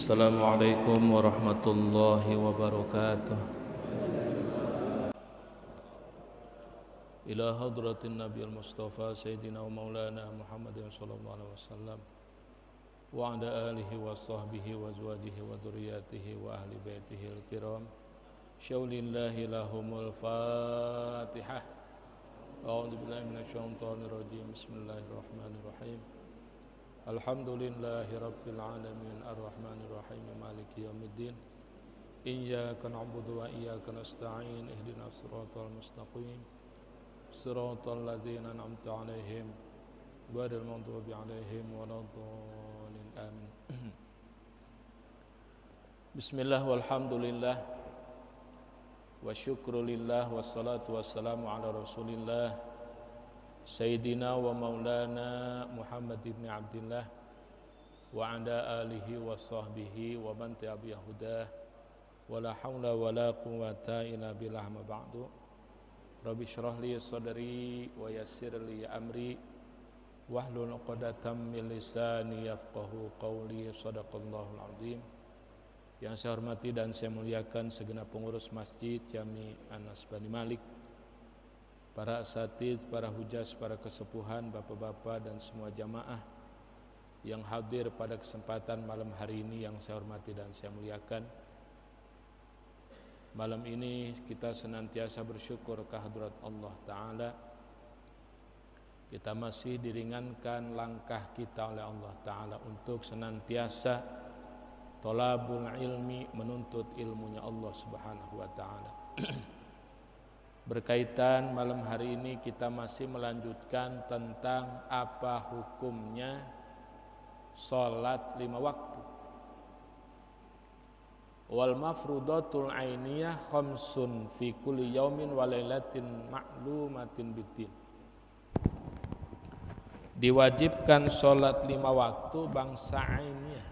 Assalamualaikum warahmatullahi wabarakatuh. Ila hadratin Nabi al-Mustafa Sayyidina wa Maulana Muhammadin sallallahu alaihi wasallam wa ala alihi wa sahbihi wa azwajihi wa dhurriyyatihi wa ahli baitihi al-kiram. Syaulillahi lahumul Fatihah. A'udzu billahi minasyaitonir rajim. Bismillahirrahmanirrahim. Alhamdulillahi rabbil alamin arrahmanir rahim maliki yaumiddin. Iyyaka na'budu wa iyyaka nasta'in ihdinas siratal mustaqim siratal ladzina an'amta 'alaihim ghairil maghdubi 'alaihim waladdallin amin. Bismillah walhamdulillah wa syukrulillah wassalatu wassalamu ala Rasulillah Sayyidina wa Maulana Muhammad ibn Abdillah wa ala alihi wa sahbihi wa man tabi'a hudah wa la hawla wa la quwwata illa billah ma ba'du. Rabbi shrah li sadri wa yassir li amri wahlul 'uqdatam min lisani yafqahu qawli. Shadaqallahul azim. Yang saya hormati dan saya muliakan segenap pengurus Masjid Jami Anas Bani Malik, para asatidz, para hujaz, para kesepuhan, bapak-bapak dan semua jamaah yang hadir pada kesempatan malam hari ini yang saya hormati dan saya muliakan. Malam ini kita senantiasa bersyukur kehadrat Allah Ta'ala. Kita masih diringankan langkah kita oleh Allah Ta'ala untuk senantiasa thalabul ilmi, menuntut ilmunya Allah Subhanahu wa Ta'ala. Berkaitan malam hari ini kita masih melanjutkan tentang apa hukumnya salat 5 waktu. Wal mafrudatul ainiyah khamsun fi kulli yaumin wa lailatin ma'lumatin biddin. Diwajibkan salat 5 waktu bangsa ainiyah.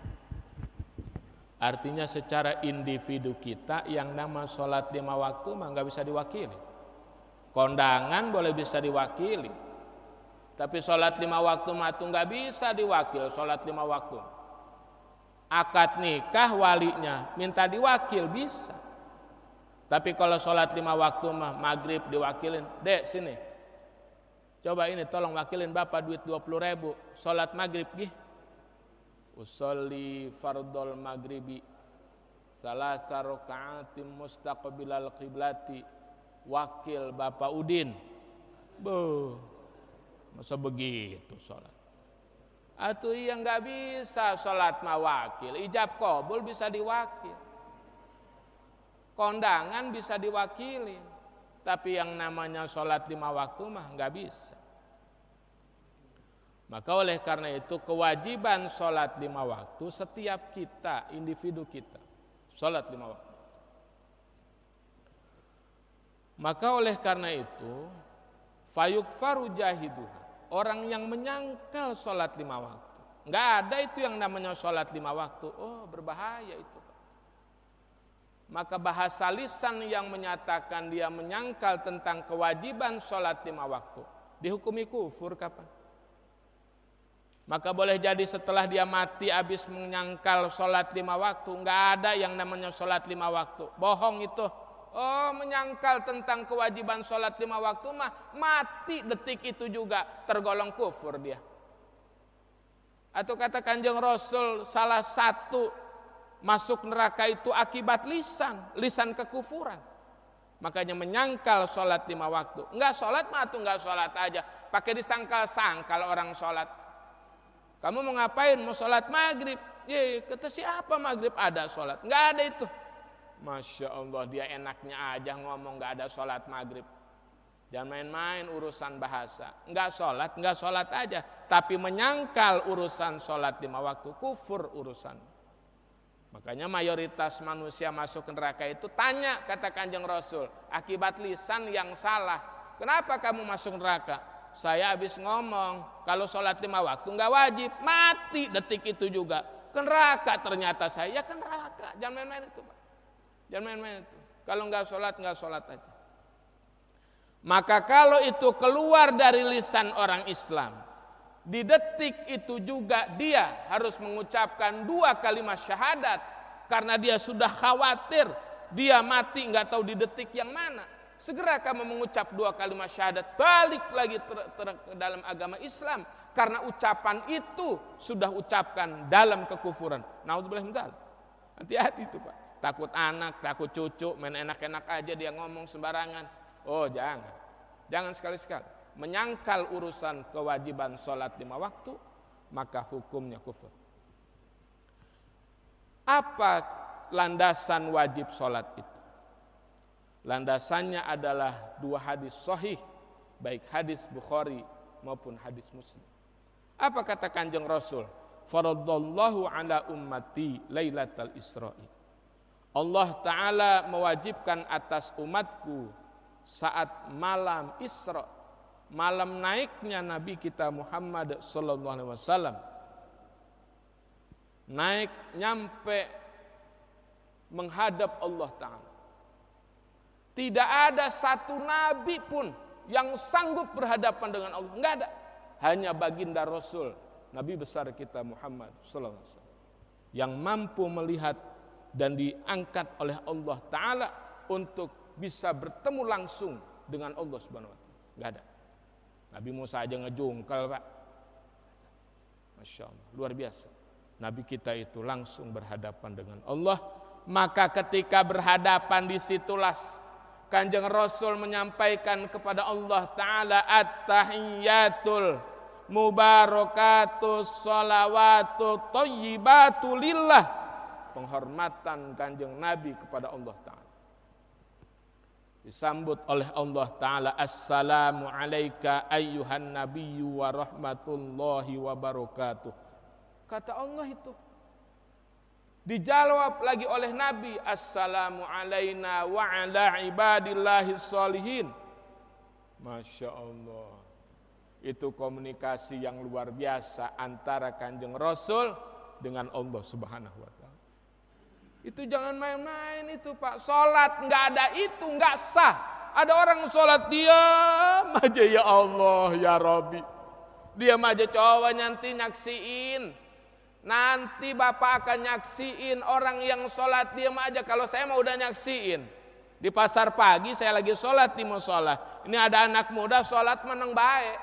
Artinya secara individu kita yang nama salat 5 waktu mah enggak bisa diwakili. Kondangan boleh bisa diwakili, tapi sholat 5 waktu matu nggak bisa diwakil. Sholat 5 waktu, akad nikah walinya minta diwakil bisa, tapi kalau sholat 5 waktu mah maghrib diwakilin, dek sini, coba ini tolong wakilin bapak duit 20.000, sholat maghrib gih, usolli fardol maghribi salasa raka'atin mustaqbilal qiblati. Wakil Bapak Udin, masa begitu sholat? Atuh yang nggak bisa sholat mah wakil, ijab qabul bisa diwakil, kondangan bisa diwakili, tapi yang namanya sholat 5 waktu mah nggak bisa. Maka oleh karena itu kewajiban sholat 5 waktu setiap kita, individu kita, sholat 5 waktu. Maka oleh karena itu fayukfaru jahiduha, orang yang menyangkal sholat 5 waktu, nggak ada itu yang namanya sholat 5 waktu, oh berbahaya itu. Maka bahasa lisan yang menyatakan dia menyangkal tentang kewajiban sholat 5 waktu dihukumi kufur kapan? Maka boleh jadi setelah dia mati habis menyangkal sholat 5 waktu, nggak ada yang namanya sholat 5 waktu, bohong itu. Oh, menyangkal tentang kewajiban sholat 5 waktu mah mati detik itu juga tergolong kufur dia. Atau kata Kanjeng Rasul, salah satu masuk neraka itu akibat lisan kekufuran. Makanya menyangkal sholat 5 waktu. Enggak sholat mah tuh enggak sholat aja, pakai disangkal-sangkal orang sholat. Kamu mau ngapain? Mau sholat maghrib? Ye, kata siapa maghrib ada sholat? Enggak ada itu. Masya Allah, dia enaknya aja ngomong gak ada sholat maghrib. Jangan main-main urusan bahasa. Enggak sholat aja, tapi menyangkal urusan sholat 5 waktu, kufur urusan. Makanya mayoritas manusia masuk neraka itu tanya, kata Kanjeng Rasul, akibat lisan yang salah. Kenapa kamu masuk neraka? Saya habis ngomong kalau sholat 5 waktu enggak wajib, mati detik itu juga ke neraka. Ternyata saya ke neraka. Jangan main-main itu, Pak. Jangan main-main itu. Kalau enggak sholat aja. Maka kalau itu keluar dari lisan orang Islam, Di detik itu juga dia harus mengucapkan 2 kalimat syahadat. Karena dia sudah khawatir dia mati nggak tahu di detik yang mana. Segera kamu mengucap 2 kalimat syahadat, balik lagi ke dalam agama Islam. Karena ucapan itu sudah ucapkan dalam kekufuran. Naudzubillah min dzalik. Hati-hati itu Pak. Takut anak, takut cucu, main enak-enak aja dia ngomong sembarangan. Oh jangan. Jangan sekali-sekali. Menyangkal urusan kewajiban sholat 5 waktu, maka hukumnya kufur. Apa landasan wajib sholat itu? Landasannya adalah 2 hadis sahih, baik hadis Bukhari maupun hadis Muslim. Apa kata Kanjeng Rasul? Faradallahu ala ummati lailatal Isra'i. Allah Ta'ala mewajibkan atas umatku saat malam Isra, malam naiknya Nabi kita Muhammad sallallahu alaihi wasallam, naik nyampe menghadap Allah Ta'ala. Tidak ada satu nabi pun yang sanggup berhadapan dengan Allah, enggak ada. Hanya baginda Rasul, Nabi besar kita Muhammad sallallahu alaihi wasallam, yang mampu melihat dan diangkat oleh Allah Ta'ala untuk bisa bertemu langsung dengan Allah Subhanahu wa Ta'ala. Enggak ada. Nabi Musa aja ngejungkal Pak. Masya Allah, luar biasa. Nabi kita itu langsung berhadapan dengan Allah. Maka ketika berhadapan disitulah Kanjeng Rasul menyampaikan kepada Allah Ta'ala, at-tahiyyatul mubarakatus sholawatu thayyibatu lillah. Penghormatan Kanjeng Nabi kepada Allah Ta'ala disambut oleh Allah Ta'ala, assalamu alaika ayyuhan nabiyyu wa rahmatullahi wa barakatuh. Kata Allah itu. Dijawab lagi oleh Nabi, assalamu alaina wa ala ibadillahi sholihin. Masya Allah. Itu komunikasi yang luar biasa antara Kanjeng Rasul dengan Allah Subhanahu wa Ta'ala. Itu jangan main-main itu Pak. Sholat nggak ada itu nggak sah. Ada orang sholat diam aja, ya Allah ya Rabbi. Diam aja, coba nanti nyaksiin. Nanti Bapak akan nyaksiin orang yang sholat diam aja. Kalau saya mau udah nyaksiin. Di pasar pagi saya lagi sholat di musola. Ini ada anak muda sholat meneng baik.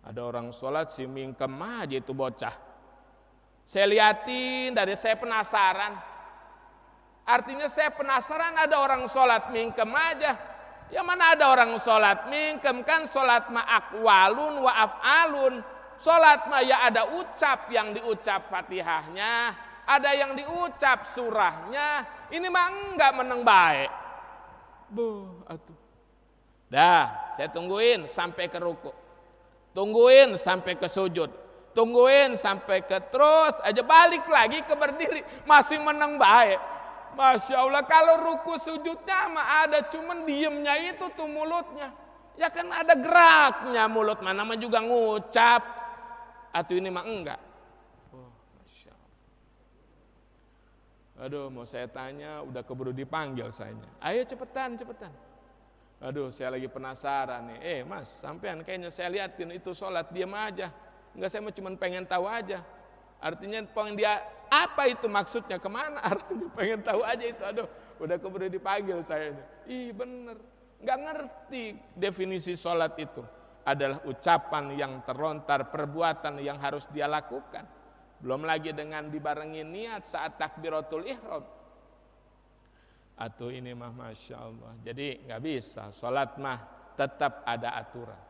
Ada orang sholat si mingkem aja itu bocah. Saya liatin dari saya penasaran. Artinya saya penasaran, ada orang sholat mingkem aja. Ya mana ada orang sholat mingkem, kan sholat ma aqwalun wa af'alun. Sholat ma ya ada ucap yang diucap Fatihahnya, ada yang diucap surahnya. Ini mah enggak meneng baik. Atuh. Dah, saya tungguin sampai ke ruku. Tungguin sampai ke sujud. Tungguin sampai ke terus aja balik lagi ke berdiri, masih meneng baik. Masya Allah, kalau ruku sujudnya mah ada, cuman diemnya itu tuh mulutnya. Ya kan ada geraknya mulut, mana mah juga ngucap. Atau ini mah enggak. Oh, Masya Allah. Aduh, mau saya tanya, udah keburu dipanggil sayanya. Ayo cepetan. Aduh, saya lagi penasaran nih. Mas, sampean kayaknya saya liatin itu sholat diam aja. Enggak, saya cuma pengen tahu aja. Artinya pengen dia apa itu maksudnya, kemana arahnya, pengen tahu aja itu. Aduh, udah keburu dipanggil saya. Ih bener, enggak ngerti definisi sholat itu. Adalah ucapan yang terlontar, perbuatan yang harus dia lakukan. Belum lagi dengan dibarengi niat saat takbiratul ihram. Atau ini mah Masya Allah. Jadi enggak bisa, sholat mah tetap ada aturan.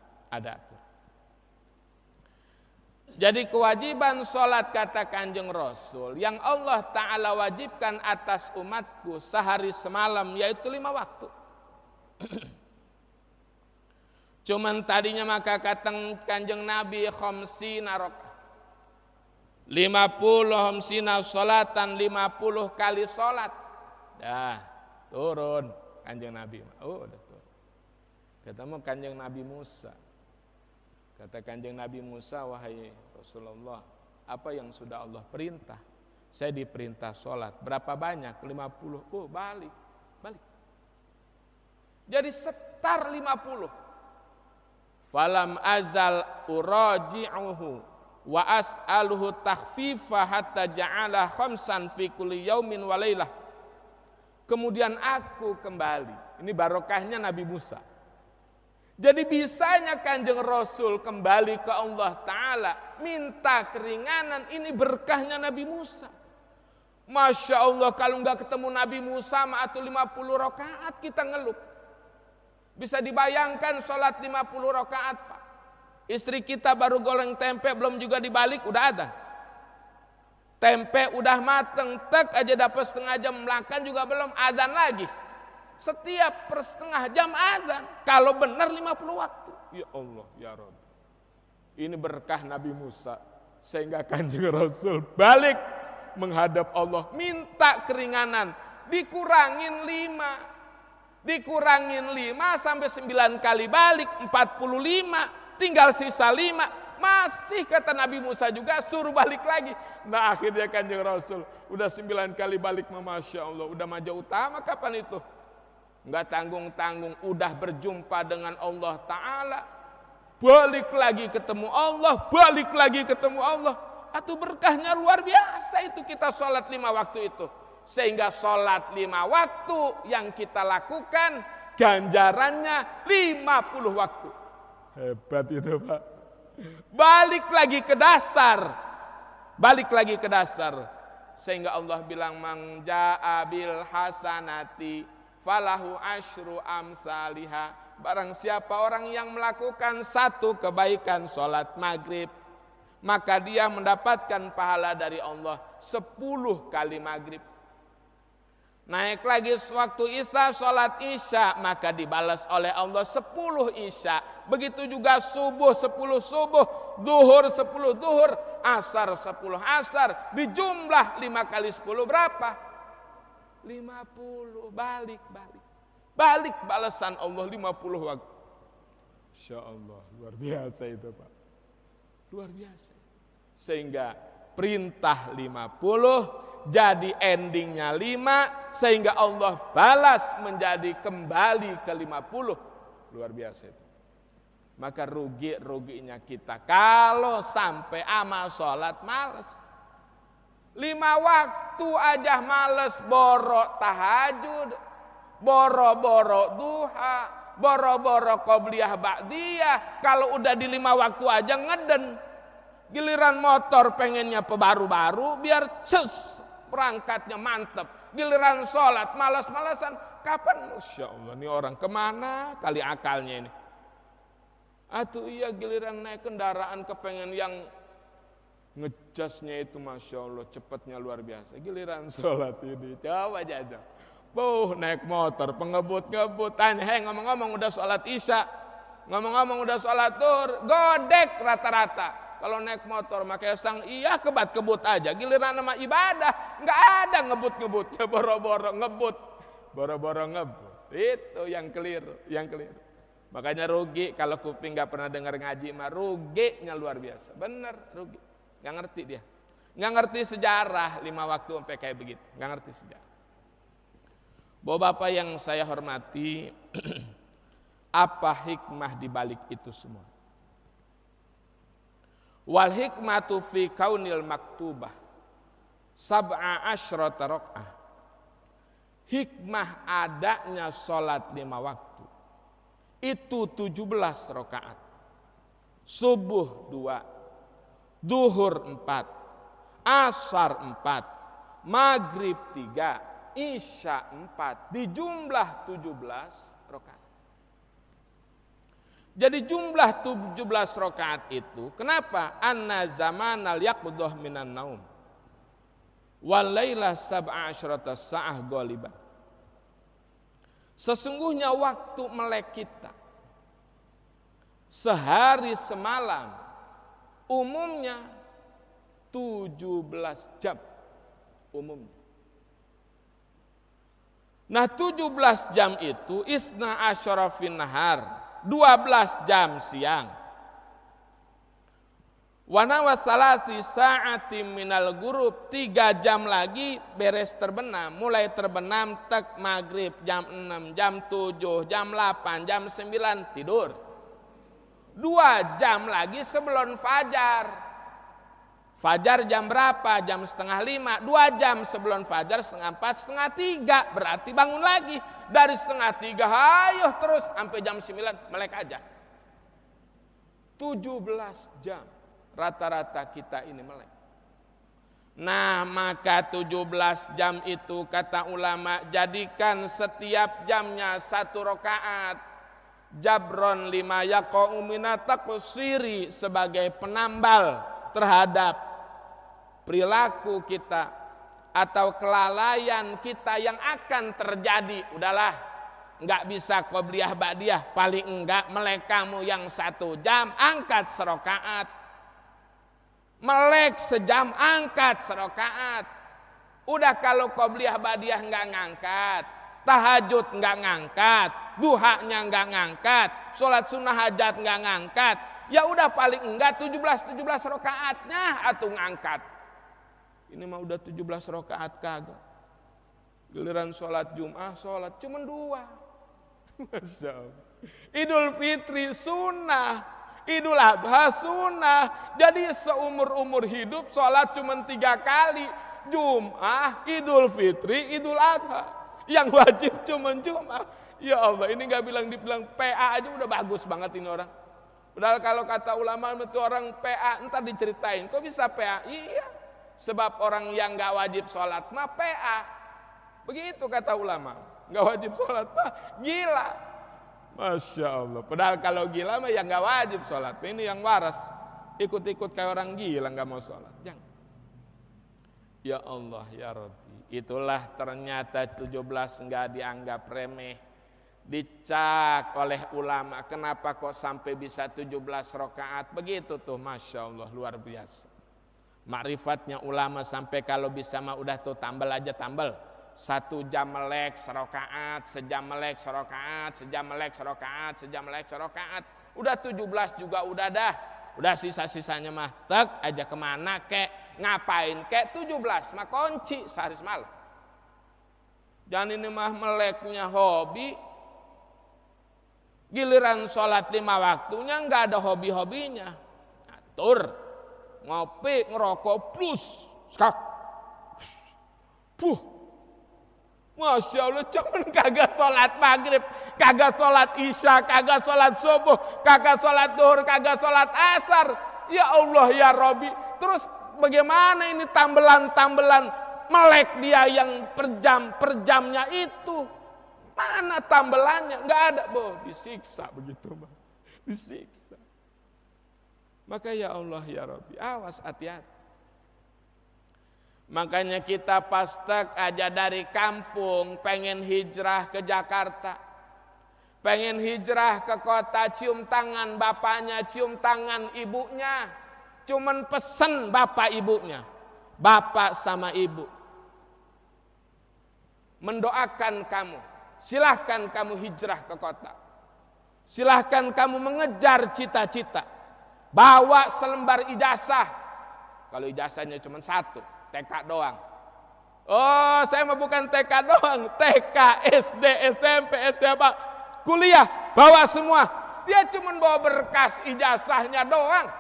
Jadi kewajiban sholat kata Kanjeng Rasul yang Allah Ta'ala wajibkan atas umatku sehari semalam yaitu 5 waktu. Cuman tadinya maka kata Kanjeng Nabi khamsina rakaat, 50 khamsina sholatan, 50 kali sholat. Dah turun Kanjeng Nabi. Oh udah turun. Ketemu Kanjeng Nabi Musa. Kata Kanjeng Nabi Musa, wahai Rasulullah, apa yang sudah Allah perintah? Saya diperintah sholat. Berapa banyak? 50. Oh balik. Jadi setar 50. falam azal uraji'uhu wa as'aluhu takhfifa hatta ja'ala khamsan fi kulli yaumin wa lailah. Kemudian aku kembali. Ini barokahnya Nabi Musa. Jadi bisanya Kanjeng Rasul kembali ke Allah Ta'ala, minta keringanan, ini berkahnya Nabi Musa. Masya Allah, kalau nggak ketemu Nabi Musa atau 50 rakaat kita ngeluh. Bisa dibayangkan sholat 50 rakaat Pak. Istri kita baru goreng tempe, belum juga dibalik, udah adzan. Tempe udah mateng, tek aja dapat setengah jam makan juga belum, adzan lagi. Setiap per setengah jam adzan. Kalau benar 50 waktu. Ya Allah, ya Rabb. Ini berkah Nabi Musa. Sehingga Kanjeng Rasul balik menghadap Allah, minta keringanan, dikurangin 5. Dikurangin 5 sampai 9 kali balik, 45, tinggal sisa 5. Masih kata Nabi Musa juga suruh balik lagi. Nah akhirnya Kanjeng Rasul udah 9 kali balik, Masya Allah. Udah maju utama kapan itu? Enggak tanggung-tanggung, udah berjumpa dengan Allah Ta'ala, balik lagi ketemu Allah, balik lagi ketemu Allah. Atau berkahnya luar biasa itu kita sholat 5 waktu itu. Sehingga sholat 5 waktu yang kita lakukan ganjarannya 50 waktu. Hebat itu Pak. Balik lagi ke dasar. Balik lagi ke dasar. Sehingga Allah bilang man jaa bil hasanati falahu asyru amsalihha. Barang siapa orang yang melakukan satu kebaikan sholat maghrib, maka dia mendapatkan pahala dari Allah 10 kali maghrib. Naik lagi waktu isya, sholat isya, maka dibalas oleh Allah 10 isya. Begitu juga subuh 10 subuh, duhur 10 duhur, asar 10 asar. Dijumlah 5 kali 10 berapa? 50. Balik balasan Allah 50 waktu. Insya Allah, luar biasa itu Pak. Luar biasa. Sehingga perintah 50 jadi endingnya 5, sehingga Allah balas menjadi kembali ke 50. Luar biasa itu. Maka ruginya kita kalau sampai amal sholat males. 5 waktu aja males, boro tahajud, boro-boro duha, boro-boro qobliyah ba'diyah. Kalau udah di 5 waktu aja ngeden. Giliran motor pengennya baru-baru biar cus perangkatnya mantep. Giliran sholat malas-malasan. Kapan? Masya Allah, ini orang kemana kali akalnya ini. Atau iya giliran naik kendaraan kepengen yang ngejasnya itu Masya Allah cepatnya luar biasa. Giliran sholat ini coba aja. Naik motor pengebut-ngebut. Tanya, ngomong-ngomong udah sholat isya, ngomong-ngomong udah sholat duhur, godek rata-rata. Kalau naik motor makanya sang iya kebat-kebut aja. Giliran nama ibadah nggak ada ngebut-ngebut, boro-boro ngebut, boro-boro ngebut. Itu yang keliru, Makanya rugi kalau kuping nggak pernah dengar ngaji mah ruginya luar biasa. Bener rugi. Nggak ngerti dia. Nggak ngerti sejarah 5 waktu sampai kayak begitu. Nggak ngerti sejarah. Bapak-bapak yang saya hormati, apa hikmah di balik itu semua? Wal hikmatu fi kaunil maktubah sab'a asyrata rakaah. Hikmah adanya sholat 5 waktu itu 17 rakaat. Subuh 2, duhur 4, asar 4, maghrib 3, isya 4, di jumlah 17 rakaat. Jadi jumlah 17 rakaat itu, kenapa? Anna zamanal yaqdhah minan naum wal laila sab'a asyrata sa'ah ghaliban. Sesungguhnya waktu melek kita sehari semalam umumnya 17 jam umumnya. Nah 17 jam itu isna asyara fin nahar, 12 jam siang. Wana wasalasi sa'atim minal ghurub, 3 jam lagi beres terbenam. Mulai terbenam tek maghrib jam 6, jam 7, jam 8, jam 9 tidur. 2 jam lagi sebelum fajar. Fajar jam berapa? Jam 4:30. 2 jam sebelum fajar, 2:30, 2:30. Berarti bangun lagi. Dari 2:30, ayo terus sampai jam 9 melek aja. 17 jam rata-rata kita ini melek. Nah, maka 17 jam itu kata ulama, jadikan setiap jamnya 1 rakaat. Jabron lima yaqa'u minat taqsiri, sebagai penambal terhadap perilaku kita atau kelalaian kita yang akan terjadi. Udahlah, enggak bisa qobliyah ba'diyah, paling enggak melek kamu yang 1 jam angkat serakaat. Melek sejam angkat serakaat. Udah kalau qobliyah ba'diyah enggak ngangkat, tahajud enggak ngangkat, duhanya enggak ngangkat, sholat sunnah hajat enggak ngangkat, ya udah paling enggak 17 rakaatnya atau ngangkat. Ini mah udah 17 rakaat kagak. Giliran sholat Jum'ah, sholat cuma 2. Masya Allah. Idul Fitri sunnah, Idul Adha sunnah. Jadi seumur-umur hidup sholat cuma 3 kali. Jum'ah, Idul Fitri, Idul Adha. Yang wajib cuma Jum'ah. Ya Allah, ini gak dibilang PA aja udah bagus banget ini orang. Padahal kalau kata ulama itu orang PA, entar diceritain, kok bisa PA? Iya, sebab orang yang gak wajib sholat mah PA. Begitu kata ulama. Gak wajib sholat mah gila. Masya Allah. Padahal kalau gila mah yang gak wajib sholat. Ini yang waras. Ikut-ikut kayak orang gila gak mau sholat. Jangan. Ya Allah, ya Rabbi. Itulah ternyata 17 gak dianggap remeh. Dicak oleh ulama. Kenapa kok sampai bisa 17 rakaat? Begitu tuh, Masya Allah, luar biasa. Makrifatnya ulama sampai kalau bisa mah udah tuh tambal aja tambal. 1 jam melek serakaat, sejam melek serakaat, sejam melek serakaat, sejam melek serakaat. Udah 17 juga udah dah. Udah sisa-sisanya mah tek aja kemana kek, ngapain kek, 17 mah kunci sehari semalam. Jangan ini mah meleknya hobi. Giliran sholat 5 waktunya nggak ada hobi-hobinya. Atur, ngopi, ngerokok, plus, skak, Masya Allah, cuman kagak sholat maghrib, kagak sholat isya, kagak sholat subuh, kagak sholat duhur, kagak sholat asar. Ya Allah, ya Rabbi. Terus bagaimana ini tambelan-tambelan melek dia yang per jamnya itu? Mana tambelannya? Nggak ada, disiksa begitu, disiksa. Maka ya Allah, ya Rabbi, awas, hati-hati. Makanya kita pastek aja dari kampung pengen hijrah ke Jakarta, pengen hijrah ke kota, cium tangan bapaknya, cium tangan ibunya, cuman pesen bapak ibunya, bapak sama ibu mendoakan kamu, silahkan kamu hijrah ke kota, silahkan kamu mengejar cita-cita, bawa selembar ijazah, kalau ijazahnya cuma 1, TK doang. Oh, saya mah bukan TK doang, TK, SD, SMP, SMA, kuliah, bawa semua. Dia cuma bawa berkas ijazahnya doang,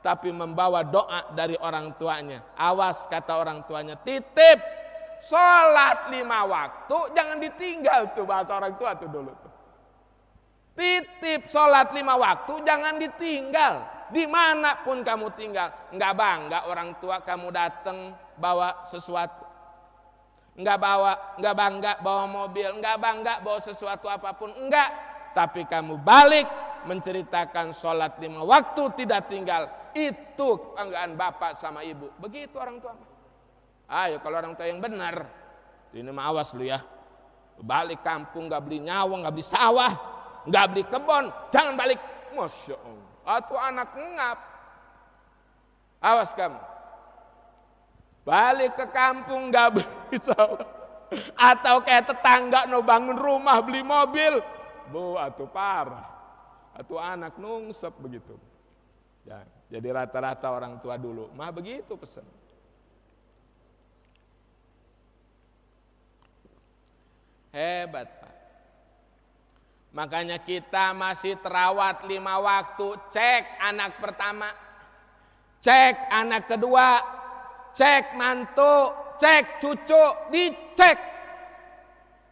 tapi membawa doa dari orang tuanya. Awas, kata orang tuanya, titip sholat 5 waktu, jangan ditinggal tuh, bahasa orang tua tuh dulu tuh. Titip sholat 5 waktu, jangan ditinggal. Dimanapun kamu tinggal, nggak bangga orang tua kamu datang bawa sesuatu, nggak bangga bawa mobil, nggak bangga bawa sesuatu apapun, enggak. Tapi kamu balik menceritakan sholat 5 waktu tidak tinggal, itu kebanggaan bapak sama ibu. Begitu orang tua. Ayo kalau orang tua yang benar, ini mah awas lu ya. Balik kampung nggak beli nyawang, nggak beli sawah, nggak beli kebun, jangan balik. Masya Allah. Atau anak ngap, awas kamu. Balik ke kampung gak beli sawah, atau kayak tetangga no bangun rumah beli mobil, atau parah, atau anak nungsep begitu. Ya, jadi rata-rata orang tua dulu mah begitu pesan. Hebat Pak. Makanya kita masih terawat 5 waktu. Cek anak pertama, cek anak kedua, cek mantu, cek cucu, dicek.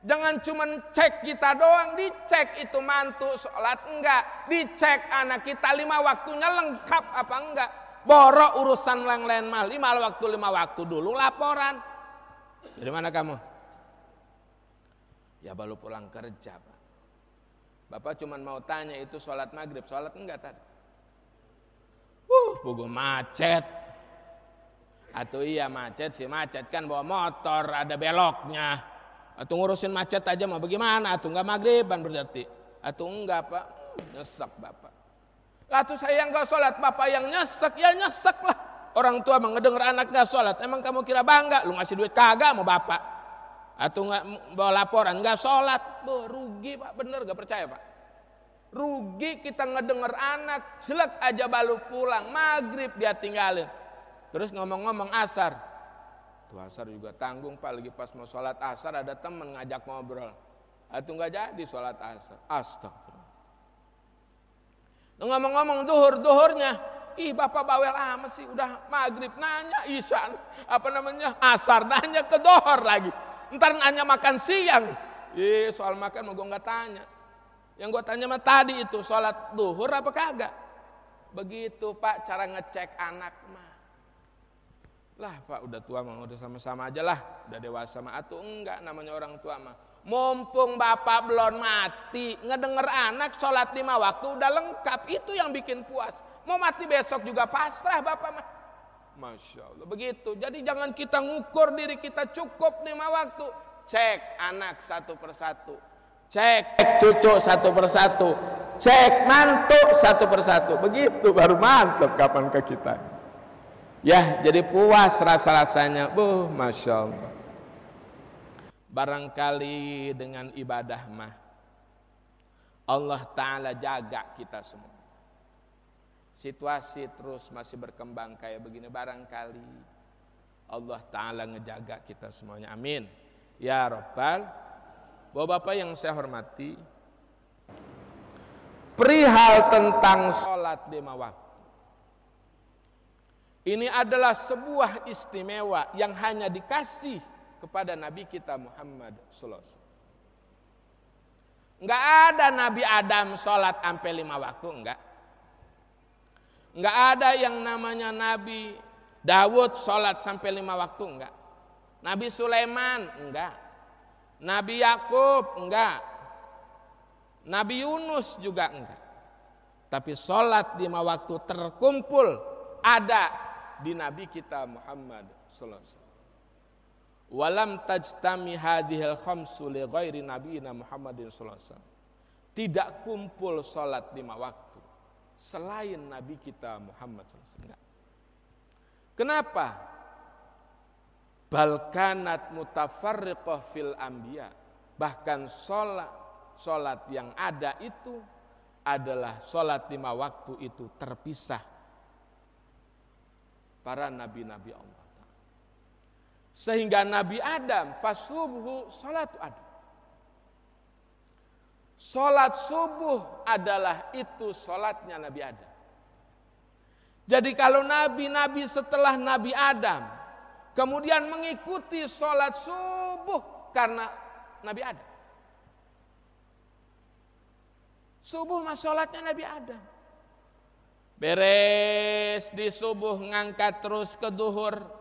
Jangan cuma cek kita doang, dicek itu mantu sholat enggak, dicek anak kita 5 waktunya lengkap apa enggak. Borok urusan lain-lain mah 5 waktu dulu laporan. Dari mana kamu? Ya baru pulang kerja, Pak. Bapak cuma mau tanya itu sholat maghrib, sholat enggak tadi? Pugu macet. Atau iya macet, si macet kan bawa motor, ada beloknya. Atau ngurusin macet aja mau bagaimana? Atau enggak maghriban berarti? Atau enggak, Pak? Nyesek Bapak. Atau saya enggak sholat, Bapak yang nyesek, ya nyesek lah. Orang tua mengedenger anak enggak sholat, emang kamu kira bangga? Lu ngasih duit kagak mau Bapak? Atau enggak bawa laporan, enggak sholat? Rugi Pak, bener enggak percaya Pak? Rugi kita ngedenger anak, jelek aja baru pulang, maghrib dia tinggalin. Terus ngomong-ngomong asar. Tuh asar juga tanggung Pak, lagi pas mau sholat asar ada temen ngajak ngobrol. Atau enggak jadi sholat asar. Astagfirullah. Ngomong-ngomong duhurnya, ih Bapak bawel amat sih, udah maghrib nanya isya, asar nanya ke dohor lagi. Ntar nanya makan siang. Soal makan mau gue nggak tanya. Yang gue tanya mah tadi itu sholat duhur apa kagak? Begitu Pak cara ngecek anak mah. Lah Pak udah tua mah udah sama-sama aja lah, udah dewasa mah atau enggak namanya orang tua mah. Mumpung Bapak belum mati, ngedenger anak sholat 5 waktu udah lengkap, itu yang bikin puas. Mau mati besok juga pasrah Bapak mah. Masya Allah begitu. Jadi jangan kita ngukur diri kita cukup 5 waktu. Cek anak satu persatu, cek cucu satu persatu, cek mantu satu persatu. Begitu baru mantap kapan ke kita. Ya jadi puas rasa-rasanya. Masya Allah. Barangkali dengan ibadah mah Allah Ta'ala jaga kita semua. Situasi terus masih berkembang kayak begini, barangkali Allah Ta'ala ngejaga kita semuanya. Amin ya Rabbal. Bapak-bapak yang saya hormati, perihal tentang sholat 5 waktu ini adalah sebuah istimewa yang hanya dikasih kepada Nabi kita Muhammad sallallahu alaihi wasallam. Enggak ada Nabi Adam sholat sampai 5 waktu, enggak. Enggak ada yang namanya Nabi Daud sholat sampai 5 waktu, enggak. Nabi Sulaiman, enggak. Nabi Yakub, enggak. Nabi Yunus juga enggak. Tapi sholat 5 waktu terkumpul ada di Nabi kita Muhammad sallallahu alaihi wasallam. Walam tajtami hadhil khamsu li ghairi nabiyina Muhammadin sallallahu alaihi wasallam. Tidak kumpul salat 5 waktu selain Nabi kita Muhammad sallallahu alaihi wasallam. Kenapa? Balkanat mutafarriqah fil anbiya. Bahkan salat yang ada itu adalah salat 5 waktu itu terpisah para nabi-nabi Allah. Sehingga Nabi Adam fasubhu salatu Adam. Salat subuh adalah itu salatnya Nabi Adam. Jadi kalau nabi-nabi setelah Nabi Adam kemudian mengikuti salat subuh karena Nabi Adam. Subuh mah salatnya Nabi Adam. Beres di subuh ngangkat terus ke duhur.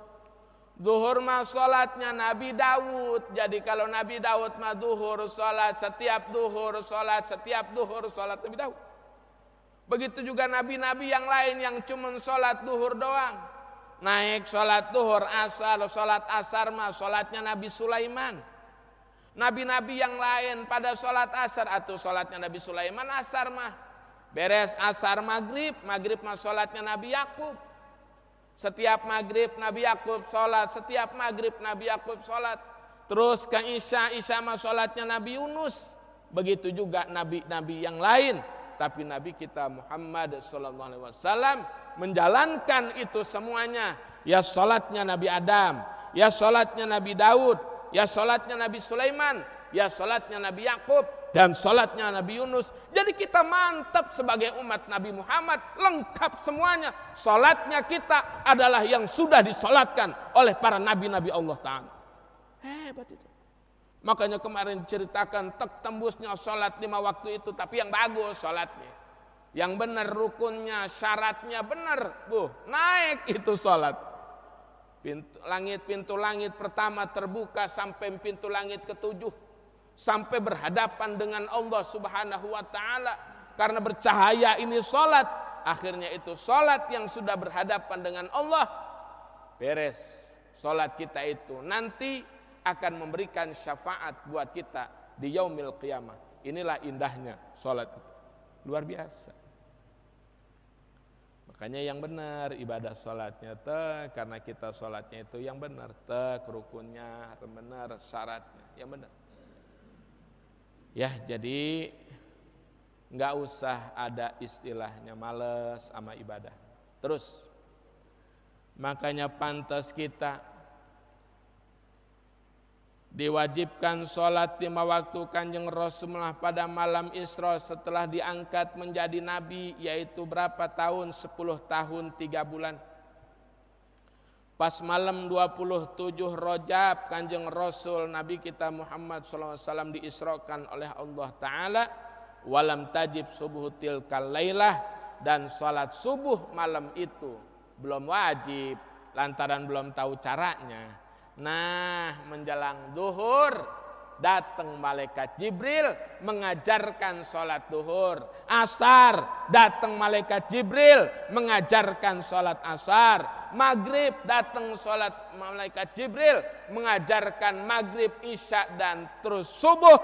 Duhur mah sholatnya Nabi Daud. Jadi kalau Nabi Daud mah duhur sholat setiap duhur, sholat setiap duhur, sholat Nabi Daud. Begitu juga nabi-nabi yang lain yang cuma sholat duhur doang. Naik sholat duhur, sholat asar mah sholatnya Nabi Sulaiman. Nabi-nabi yang lain pada sholat asar atau sholatnya Nabi Sulaiman, asar mah beres asar maghrib mah sholatnya Nabi Yakub. Setiap maghrib Nabi Yakub sholat, setiap maghrib Nabi Yakub sholat. Terus ke Isya mah sholatnya Nabi Yunus. Begitu juga nabi-nabi yang lain. Tapi Nabi kita Muhammad sallallahu alaihi wasallam menjalankan itu semuanya. Ya sholatnya Nabi Adam, ya sholatnya Nabi Daud, ya sholatnya Nabi Sulaiman, ya sholatnya Nabi Yakub, dan sholatnya Nabi Yunus. Jadi kita mantap sebagai umat Nabi Muhammad, lengkap semuanya. Sholatnya kita adalah yang sudah disolatkan oleh para nabi-nabi Allah Ta'ala. Hebat itu. Makanya kemarin diceritakan tembusnya sholat 5 waktu itu, tapi yang bagus sholatnya, yang benar rukunnya, syaratnya benar, naik itu sholat. Pintu langit pertama terbuka sampai pintu langit ke-7, sampai berhadapan dengan Allah Subhanahu wa Ta'ala. Karena bercahaya ini sholat, akhirnya itu sholat yang sudah berhadapan dengan Allah, beres. Sholat kita itu nanti akan memberikan syafaat buat kita di yaumil qiyamah. Inilah indahnya sholat itu, luar biasa. Makanya yang benar ibadah sholatnya karena kita sholatnya itu yang benar, rukunnya benar, syaratnya yang benar. Ya, jadi nggak usah ada istilahnya males sama ibadah. Terus, makanya pantas kita diwajibkan sholat 5 waktu Kanjeng Rasulullah pada malam Isra setelah diangkat menjadi Nabi, yaitu berapa tahun? 10 tahun 3 bulan. Pas malam 27 Rajab Kanjeng Rasul Nabi kita Muhammad SAW diisrakan oleh Allah Ta'ala. Walam tajib subuh tilkal lailah, dan sholat subuh malam itu belum wajib lantaran belum tahu caranya. Nah, menjelang duhur datang malaikat Jibril mengajarkan sholat duhur. Asar datang malaikat Jibril mengajarkan sholat asar. Maghrib datang sholat malaikat Jibril mengajarkan maghrib, isya, dan terus subuh.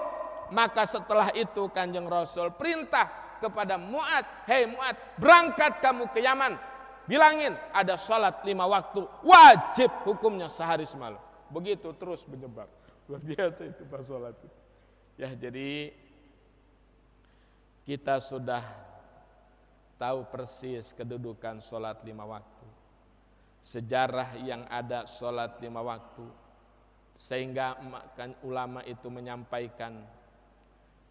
Maka setelah itu Kanjeng Rasul perintah kepada Mu'ad, hei Mu'ad, berangkat kamu ke Yaman, bilangin ada sholat 5 waktu, wajib hukumnya sehari semalam. Begitu terus menyebar. Luar biasa itu pas sholat itu. Ya, jadi kita sudah tahu persis kedudukan sholat 5 waktu, sejarah yang ada sholat 5 waktu, sehingga ulama itu menyampaikan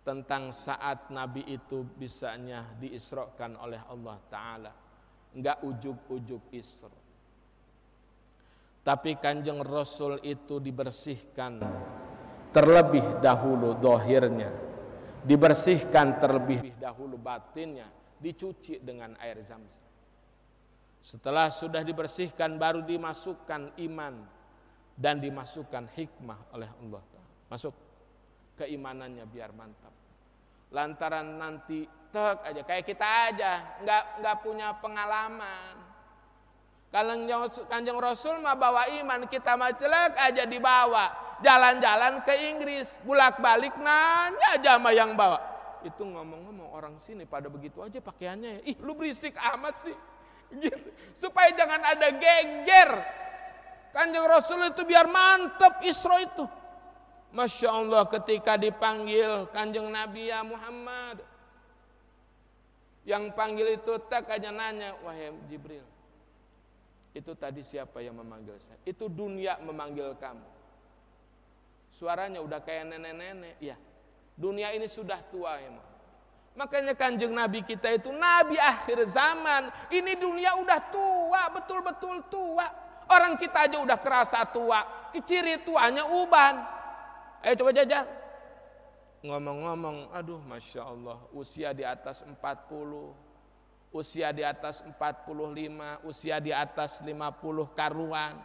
tentang saat Nabi itu bisanya diisrakan oleh Allah Ta'ala. Enggak ujug-ujug isra, tapi Kanjeng Rasul itu dibersihkan terlebih dahulu zahirnya, dibersihkan terlebih dahulu batinnya, dicuci dengan air Zam-Zam. Setelah sudah dibersihkan baru dimasukkan iman dan dimasukkan hikmah oleh Allah Ta'ala. Masuk keimanannya biar mantap. Lantaran nanti aja kayak kita aja nggak punya pengalaman. Kalau Kanjeng Rasul mah bawa iman, kita mah celek aja dibawa jalan-jalan ke Inggris, bolak-balik nanya aja sama yang bawa. Itu ngomong-ngomong orang sini pada begitu aja pakaiannya, ih lu berisik amat sih, gitu. Supaya jangan ada geger. Kanjeng Rasul itu biar mantep Isra itu. Masya Allah, ketika dipanggil Kanjeng Nabi ya Muhammad, yang panggil itu tak aja nanya, wahai Jibril, itu tadi siapa yang memanggil saya? Itu dunia memanggil kamu. Suaranya udah kayak nenek-nenek. Ya, dunia ini sudah tua emang. Makanya Kanjeng Nabi kita itu Nabi akhir zaman. Ini dunia udah tua, betul-betul tua. Orang kita aja udah kerasa tua. Ciri tuanya uban. Ayo coba jajal. Ngomong-ngomong, aduh Masya Allah, usia di atas 40, usia di atas 45, usia di atas 50 karuan.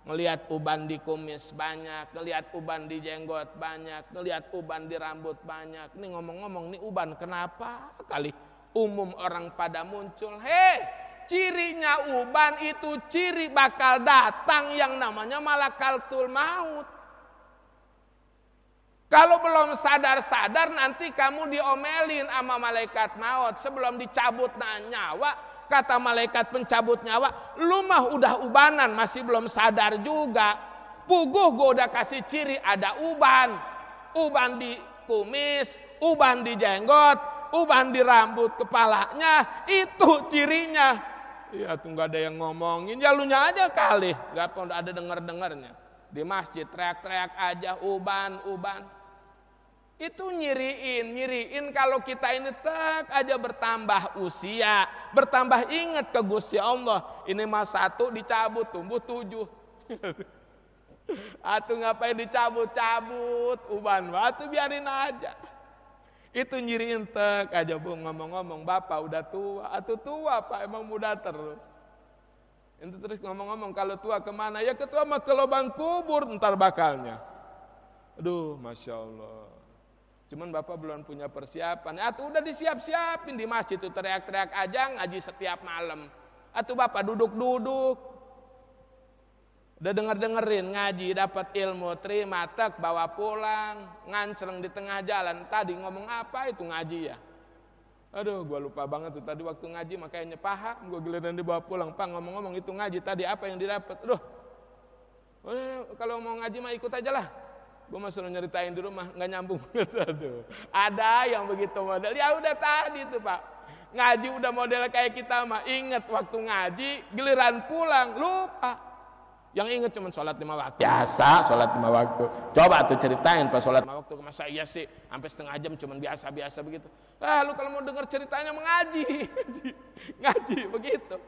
Ngelihat uban di kumis banyak, ngelihat uban di jenggot banyak, ngelihat uban di rambut banyak. Ini ngomong-ngomong, nih uban kenapa kali umum orang pada muncul? Hei, cirinya uban itu ciri bakal datang yang namanya malakatul maut. Kalau belum sadar-sadar nanti kamu diomelin sama malaikat maut sebelum dicabut nyawa. Kata malaikat pencabut nyawa, lu mah udah ubanan masih belum sadar juga. Puguh gue udah kasih ciri ada uban. Uban di kumis, uban di jenggot, uban di rambut kepalanya, itu cirinya. Ya tuh gak ada yang ngomongin, ya lu nya aja kali, gak ada denger-dengernya. Di masjid teriak-teriak aja uban. Itu nyiriin kalau kita ini tak aja bertambah usia, bertambah ingat ke Gusti Allah. Ini mah 1 dicabut tumbuh 7. Atuh ngapain dicabut-cabut uban, atuh biarin aja. Itu nyiriin tak aja Bu, ngomong-ngomong Bapak udah tua, atuh tua Pak emang muda terus. Itu terus ngomong-ngomong kalau tua kemana? Ya ketua mah ke lubang kubur ntar bakalnya. Aduh, Masya Allah. Cuman Bapak belum punya persiapan. Atuh udah disiap-siapin di masjid tuh teriak-teriak aja ngaji setiap malam. Atuh Bapak duduk-duduk. Udah denger-dengerin ngaji, dapat ilmu, terima, tek, bawa pulang, ngancreng di tengah jalan. Tadi ngomong apa itu ngaji ya? Aduh, gua lupa banget tuh tadi waktu ngaji makanya paham, gua giliran dibawa pulang. Pak ngomong-ngomong itu ngaji tadi apa yang didapat? Aduh, kalau mau ngaji mah ikut aja lah. Gue mah suruh nyeritain di rumah, nggak nyambung. Aduh, ada yang begitu model. Ya udah tadi tuh Pak, ngaji udah model kayak kita mah. Ingat waktu ngaji, giliran pulang lupa. Yang ingat cuma sholat 5 waktu. Biasa sholat 5 waktu. Coba tuh ceritain Pak sholat 5 waktu. Masa iya sih, sampai setengah jam cuma biasa-biasa begitu. Lu kalau mau denger ceritanya mengaji, ngaji begitu.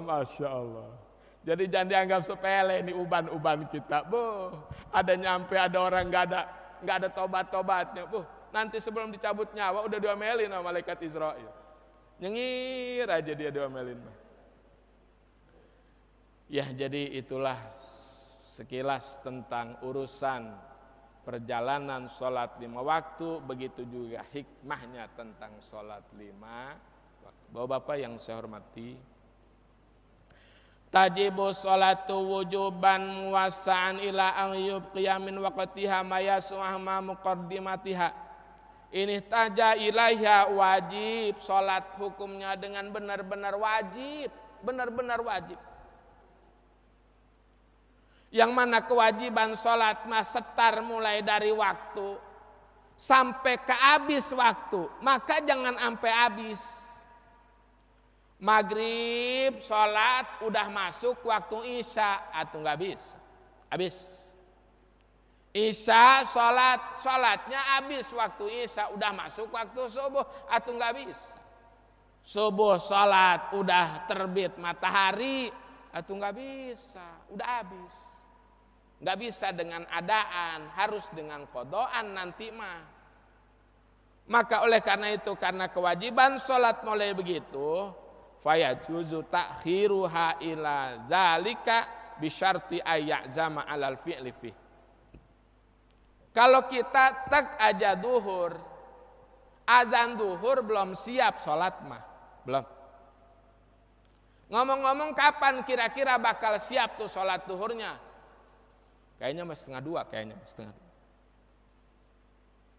Masya Allah. Jadi jangan dianggap sepele ini uban-uban kita. Ada nyampe ada orang nggak ada tobat-tobatnya. Nanti sebelum dicabut nyawa udah diomelin sama malaikat Israel. Nyengir aja dia diomelin. Ya, jadi itulah sekilas tentang urusan perjalanan sholat 5 waktu. Begitu juga hikmahnya tentang sholat 5 waktu. Bapak-bapak yang saya hormati, tajibu sholatu wujuban wasa'an ila an yubqiya min waqtiha mayasu'ah ma muqaddimatiha. Ini taja ilaiha wajib, sholat hukumnya dengan benar-benar wajib, benar-benar wajib. Yang mana kewajiban sholat mah setar mulai dari waktu sampai ke habis waktu, maka jangan sampai habis. Maghrib sholat udah masuk waktu isya atau nggak bisa, habis. Isya sholatnya habis waktu isya udah masuk waktu subuh atau nggak bisa. Subuh sholat udah terbit matahari atau nggak bisa, udah habis. Nggak bisa dengan adaan, harus dengan qodoan nanti mah. Maka oleh karena itu, karena kewajiban sholat mulai begitu, fayajuzu ta'khiruha ila dzalika bisyarti ayya'zama 'alal fi'li fi. Kalau kita tak aja duhur, azan duhur belum siap sholat mah, belum. Ngomong-ngomong kapan kira-kira bakal siap tuh sholat duhurnya? Kayaknya mas 1:30 kayaknya, 1:30.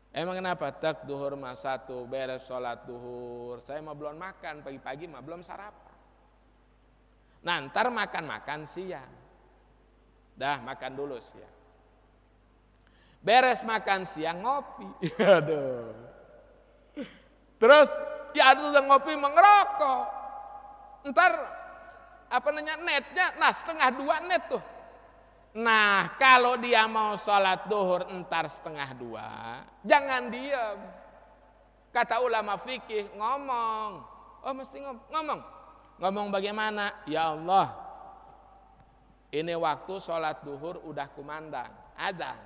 Emang kenapa? Tak duhur mah 1 beres sholat duhur. Saya mah belum makan, pagi-pagi mah belum sarapan. Nah ntar makan siang. Dah makan dulu siang. Beres makan siang ngopi. Aduh. Terus ya ada ngopi mengerokok. Ntar netnya, nah 1:30 net tuh. Nah kalau dia mau sholat duhur entar 1:30, jangan diam. Kata ulama fikih ngomong, mesti ngomong bagaimana? Ya Allah, ini waktu sholat duhur udah kumandang, adzan.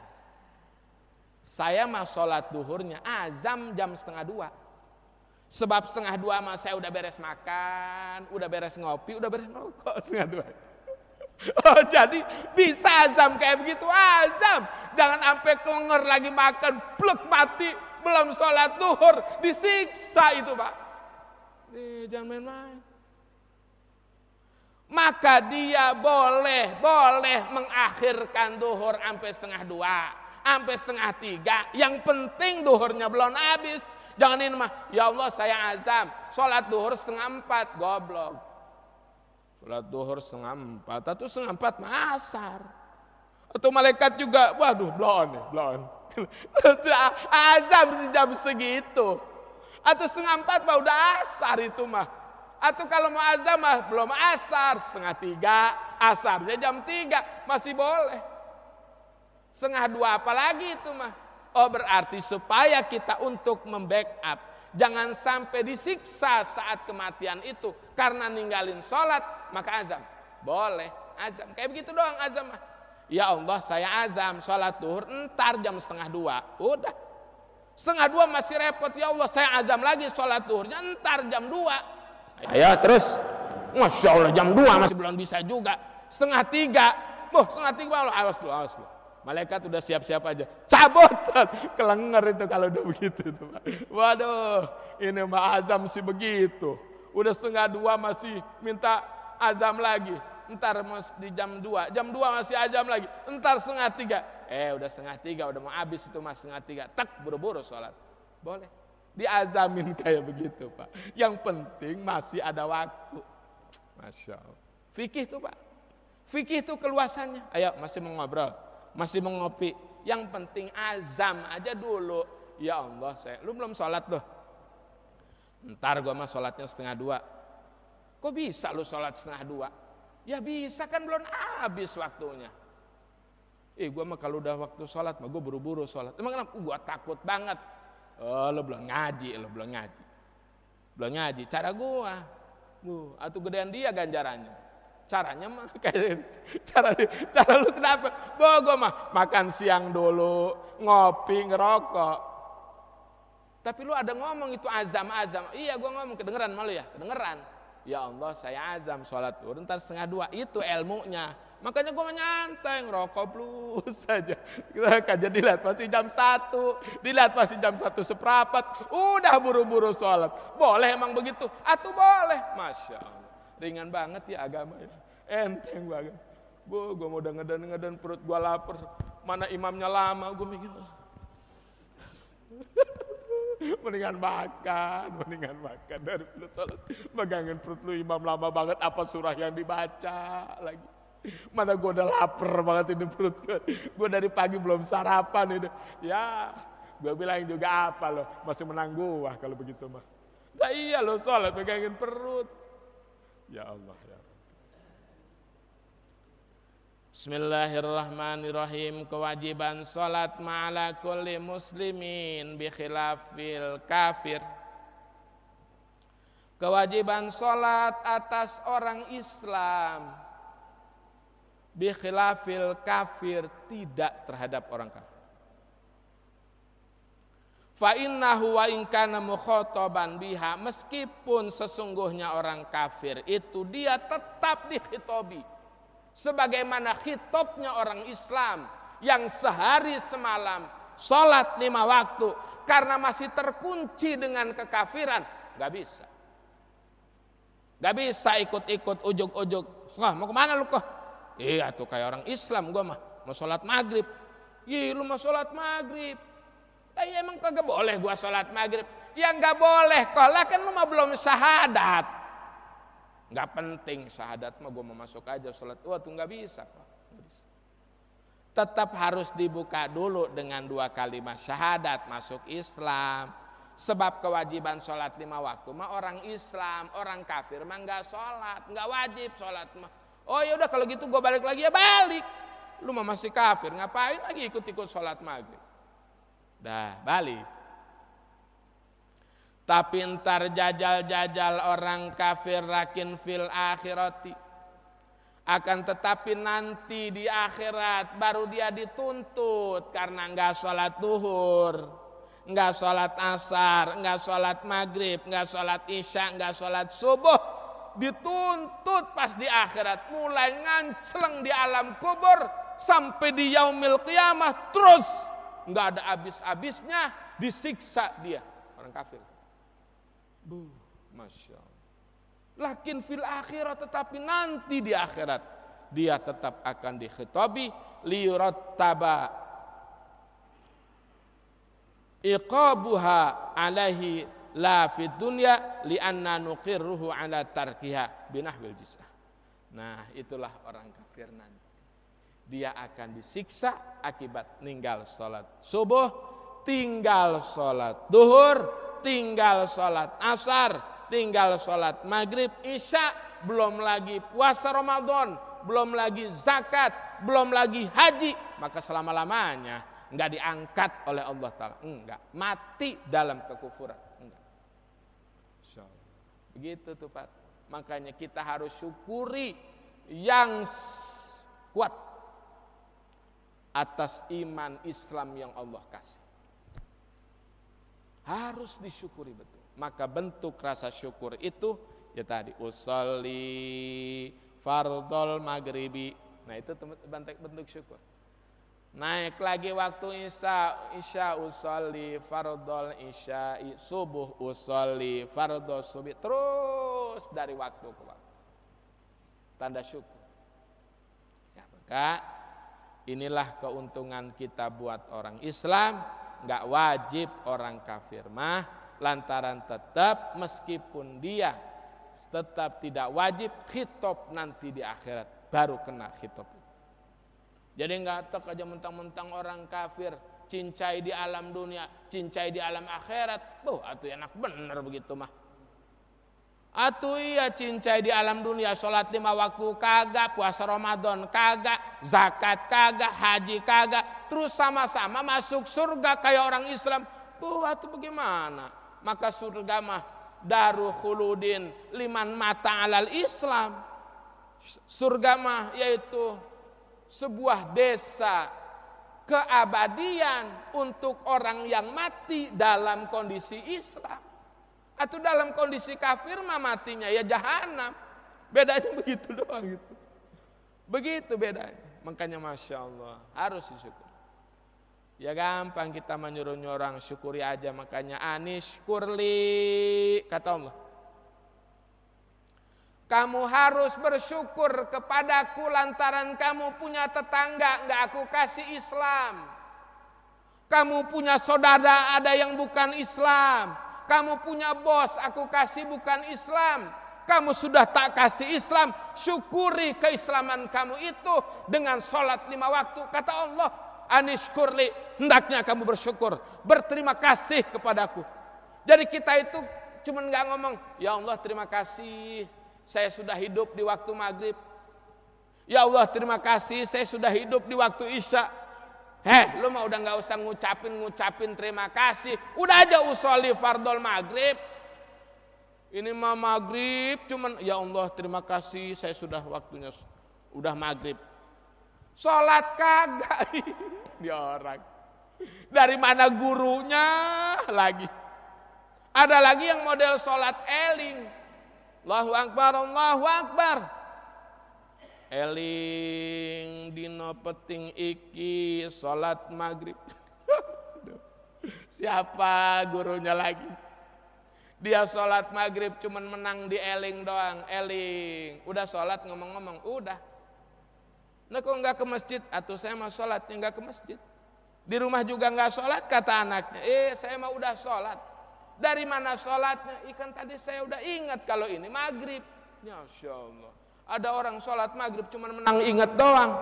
Saya mau sholat duhurnya azam jam 1:30. Sebab 1:30 mah saya udah beres makan, udah beres ngopi, udah beres ngerokok 1:30. Jadi bisa azam kayak begitu, azam. Jangan sampai kenger lagi makan, plek mati, belum sholat duhur, disiksa itu Pak. Jangan main-main. Maka dia boleh mengakhirkan duhur sampai 1:30, sampai 2:30. Yang penting duhurnya belum habis. Jangan ini mah, ya Allah saya azam, sholat duhur 3:30, goblok. Sholat duhur 3:30 atau 3:30 mah asar. Atau malaikat juga, waduh belum. Azam jam segitu. Atau 3:30 mah udah asar itu mah. Atau kalau mau azam mah belum asar, 2:30, asarnya jam 3 masih boleh. 1:30 apalagi itu mah. Oh berarti supaya kita untuk membackup, jangan sampai disiksa saat kematian itu karena ninggalin sholat, maka azam. Boleh azam, kayak begitu doang azam. Ya Allah saya azam sholat duhur entar jam 1:30. Udah 1:30 masih repot, ya Allah saya azam lagi sholat duhurnya entar jam 2. Ayo terus, Masya Allah jam 2 masih belum bisa juga. 2:30, 2:30 malu, awas lu. Malaikat udah siap-siap aja, cabut, kelenger itu kalau udah begitu itu, Pak. Waduh, ini mah azam sih begitu. Udah 1:30 masih minta azam lagi. Entar di jam 2 masih azam lagi. Entar 2:30. Udah 2:30 udah mau habis itu mas 2:30. Tak buru-buru sholat. Boleh. Diazamin kayak begitu, Pak. Yang penting masih ada waktu. Masya Allah. Fikih tuh, Pak. Fikih tuh keluasannya. Ayo masih mau ngobrol. Masih mau ngopi, yang penting azam aja dulu. Ya Allah, lu belum sholat loh. Ntar gua mah sholatnya 1:30. Kok bisa lu sholat 1:30? Ya bisa kan belum habis waktunya. Gua mah kalau udah waktu sholat mah gua buru-buru sholat. Emang kenapa? Gua takut banget. Oh, lu belum ngaji. Belum ngaji. Cara gua, atau gedean dia ganjarannya. Caranya mah kayak cara lu kenapa? Gua mah makan siang dulu, ngopi, ngerokok. Tapi lu ada ngomong itu azam. Iya gua ngomong kedengeran malu ya, kedengeran. Ya Allah saya azam sholat duhur ntar 1:30, itu ilmunya. Makanya gua nyantai ngerokok plus saja. Kita dilihat masih jam 1, dilihat masih jam 1:15, udah buru-buru sholat. Boleh emang begitu? Atuh boleh, Masya Allah. Ringan banget ya agama ya. Enteng banget. Gue mau ngeden perut gue lapar. Mana imamnya lama, gue mikir. Mendingan makan daripada sholat. Megangin perut lu imam lama banget, apa surah yang dibaca lagi. Mana gue udah lapar banget ini perut gue. Gue dari pagi belum sarapan ini. Ya, gue bilang juga apa loh, masih menang gue kalau begitu mah. Nah iya lo sholat megangin perut. Ya Allah ya. Bismillahirrahmanirrahim. Kewajiban salat ma'ala kulli muslimin bi khilafil kafir. Kewajiban salat atas orang Islam bi khilafil kafir, tidak terhadap orang kafir. Fa innahu wa in kana mukhataban biha, meskipun sesungguhnya orang kafir itu dia tetap dikhitobi sebagaimana khitabnya orang Islam yang sehari semalam sholat 5 waktu karena masih terkunci dengan kekafiran. Gak bisa ikut-ikut ujuk-ujuk. Mau kemana lu kok? Iya tuh kayak orang Islam, gua mah mau sholat maghrib. Lu mau sholat maghrib? Ya emang kagak boleh gua sholat maghrib? Ya nggak boleh kok lah, kan lu mah belum syahadat. Nggak penting syahadat mah, gua mau masuk aja sholat. Wah tuh nggak bisa kok. Tetap harus dibuka dulu dengan 2 kalimat syahadat masuk Islam. Sebab kewajiban sholat 5 waktu mah orang Islam, orang kafir mah nggak sholat, nggak wajib sholat mah. Oh ya udah kalau gitu gua balik lagi, ya balik. Lu mah masih kafir, ngapain lagi ikut-ikut sholat maghrib? Dah balik. Tapi ntar jajal-jajal orang kafir rakin fil akhirati, akan tetapi nanti di akhirat baru dia dituntut karena enggak sholat duhur, enggak sholat asar, enggak sholat maghrib, enggak sholat isya, enggak sholat subuh. Dituntut pas di akhirat, mulai ngancleng di alam kubur sampai di yaumil qiyamah, terus nggak ada habis-habisnya disiksa dia orang kafir. Masya Allah. Lakin fil akhirat, tetapi nanti di akhirat dia tetap akan dikhitabi liyurattaba iqabuha alaihi la fid dunya lianna nuqirruhu ala tarkiha binahwil jisah. Nah itulah orang kafir nanti. Dia akan disiksa akibat tinggal sholat subuh, tinggal sholat duhur, tinggal sholat asar, tinggal sholat maghrib, isya, belum lagi puasa Ramadan, belum lagi zakat, belum lagi haji. Maka selama-lamanya enggak diangkat oleh Allah Ta'ala. Enggak, mati dalam kekufuran. Enggak. Insyaallah. Begitu tuh Pak. Makanya kita harus syukuri yang kuat atas iman Islam yang Allah kasih. Harus disyukuri betul. Maka bentuk rasa syukur itu ya tadi usolli fardhol maghribi. Nah itu bentuk syukur. Naik lagi waktu isya usolli fardhol isya, subuh usolli fardhol subuh, terus dari waktu ke waktu. Tanda syukur. Ya, maka inilah keuntungan kita buat orang Islam, enggak wajib orang kafir mah, lantaran tetap meskipun dia tetap tidak wajib khitab nanti di akhirat baru kena khitab. Jadi enggak tek aja mentang-mentang orang kafir cincai di alam dunia, cincai di alam akhirat. Atuh enak bener begitu mah. Atuh iya cincai di alam dunia, sholat 5 waktu kagak, puasa Ramadan kagak, zakat kagak, haji kagak, terus sama-sama masuk surga kayak orang Islam. Atuh bagaimana? Maka surga mah darul khuludin liman mata alal Islam. Surga mah yaitu sebuah desa keabadian untuk orang yang mati dalam kondisi Islam. Atau dalam kondisi kafir mah matinya ya jahanam. Bedanya begitu doang gitu. Begitu bedanya. Makanya Masya Allah harus disyukur. Ya gampang kita menyuruh orang syukuri aja. Makanya anishkurli kata Allah. Kamu harus bersyukur kepadaku lantaran kamu punya tetangga enggak aku kasih Islam. Kamu punya saudara ada yang bukan Islam. Kamu punya bos aku kasih bukan Islam. Kamu sudah tak kasih Islam, syukuri keislaman kamu itu dengan sholat 5 waktu. Kata Allah, anishkurli, hendaknya kamu bersyukur, berterima kasih kepadaku. Jadi kita itu cuma enggak ngomong, ya Allah terima kasih saya sudah hidup di waktu maghrib. Ya Allah terima kasih saya sudah hidup di waktu isya. Lu mah udah gak usah ngucapin terima kasih. Udah aja usolli fardhol maghrib. Ini mah maghrib cuman ya Allah terima kasih saya sudah waktunya udah maghrib. Sholat kagak. Dia orang. Dari mana gurunya lagi. Ada lagi yang model sholat eling. Allahu Akbar, Allahu Akbar. Eling dino peting iki salat maghrib. Siapa gurunya lagi? Dia salat maghrib cuman menang di eling doang, eling. Udah salat ngomong-ngomong, udah. Nah kok enggak ke masjid? Atuh saya mah salatnya enggak ke masjid. Di rumah juga enggak salat kata anaknya. Saya mah udah salat. Dari mana sholatnya? Ikan tadi saya udah ingat kalau ini maghrib. Masya Allah. Ada orang sholat maghrib cuma menang ingat doang.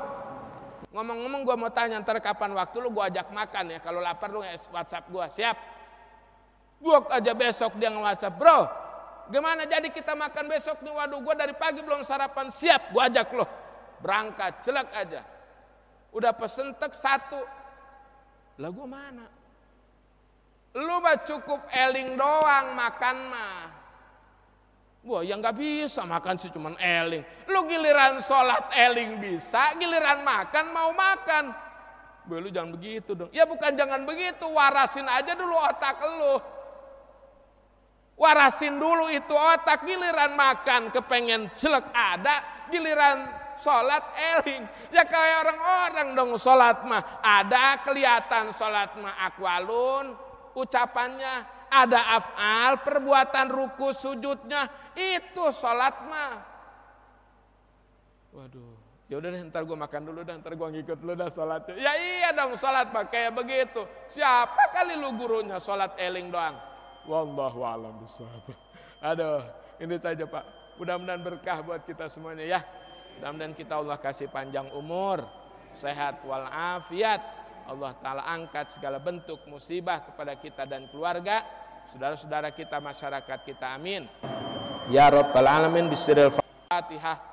Ngomong-ngomong gue mau tanya ntar kapan waktu lu gue ajak makan ya. Kalau lapar lu WhatsApp gue. Siap. Gue aja besok dia nge-WhatsApp. Bro gimana jadi kita makan besok nih? Waduh gue dari pagi belum sarapan. Siap gue ajak lo. Berangkat jelek aja. Udah pesen tek 1. Lah gue mana? Lu mah cukup eling doang makan mah. Wah yang gak bisa makan sih cuman eling. Lu giliran sholat eling bisa, giliran makan mau makan. Lu jangan begitu dong. Ya bukan jangan begitu, warasin aja dulu otak lu. Warasin dulu itu otak, giliran makan kepengen jelek ada, giliran sholat eling. Ya kayak orang-orang dong sholat mah. Ada kelihatan sholat mah akwalun. Ucapannya ada af'al, perbuatan ruku sujudnya itu sholat mah. Waduh, ya udah deh ntar gue makan dulu dah, ntar gue ngikut lu dah sholatnya. Ya iya dong sholat mah kayak begitu. Siapa kali lu gurunya sholat eling doang? Wallahu a'lam bishawab. Aduh, ini saja Pak. Mudah-mudahan berkah buat kita semuanya ya. Mudah-mudahan kita Allah kasih panjang umur, sehat walafiat. Allah Ta'ala angkat segala bentuk musibah kepada kita dan keluarga, saudara-saudara kita, masyarakat kita, amin. Ya Rabbal Alamin. Bismillahirrahmanirrahim. Fatihah.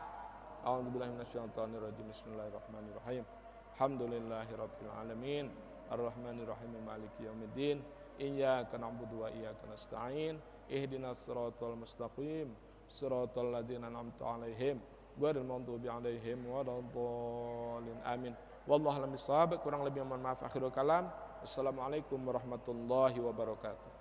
A'udzubillahi minasyaitonir rajim. Bismillahirrahmanirrahim. Alhamdulillahirabbil alamin. Ar-Rahmanir Rahim Maliki Yaumiddin. Iyyaka na'budu wa iyyaka nasta'in. Ihdinas siratal mustaqim. Siratal ladzina an'amta 'alaihim ghairil maghdubi 'alaihim waladdallin. Amin. Wallahu a'lam bishawab. Kurang lebih mohon maaf. Akhirul kalam. Assalamualaikum warahmatullahi wabarakatuh.